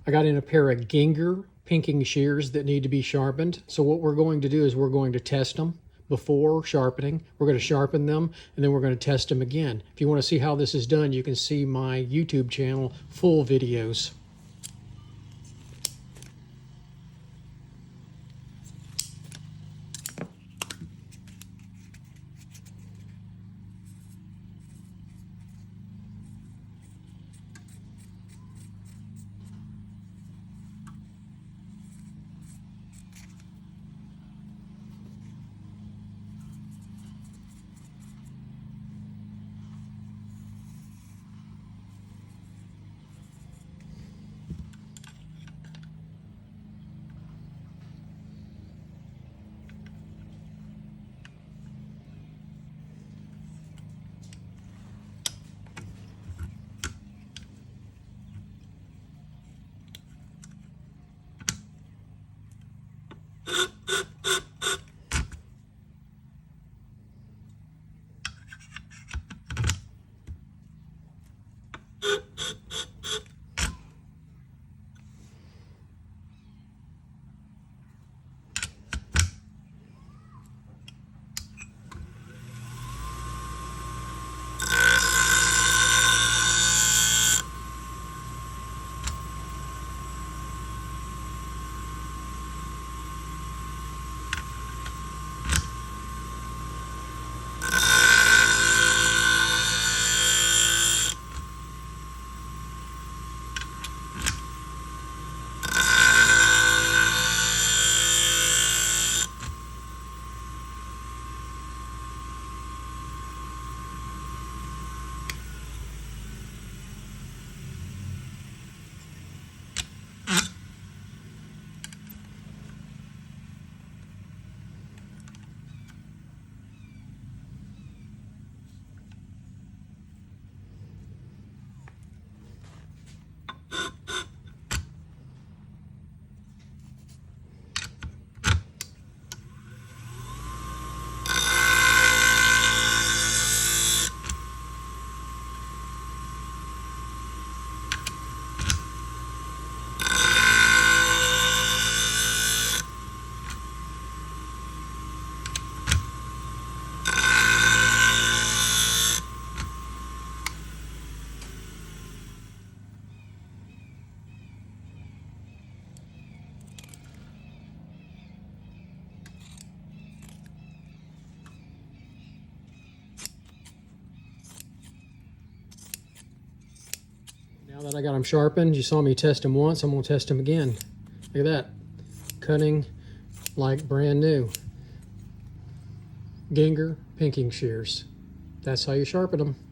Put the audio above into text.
I got in a pair of Ginger pinking shears that need to be sharpened. So what we're going to do is we're going to test them before sharpening. We're going to sharpen them and then we're going to test them again. If you want to see how this is done, you can see my YouTube channel full videos. Now that I got them sharpened, you saw me test them once, I'm going to test them again. Look at that. Cutting like brand new. Ginger pinking shears. That's how you sharpen them.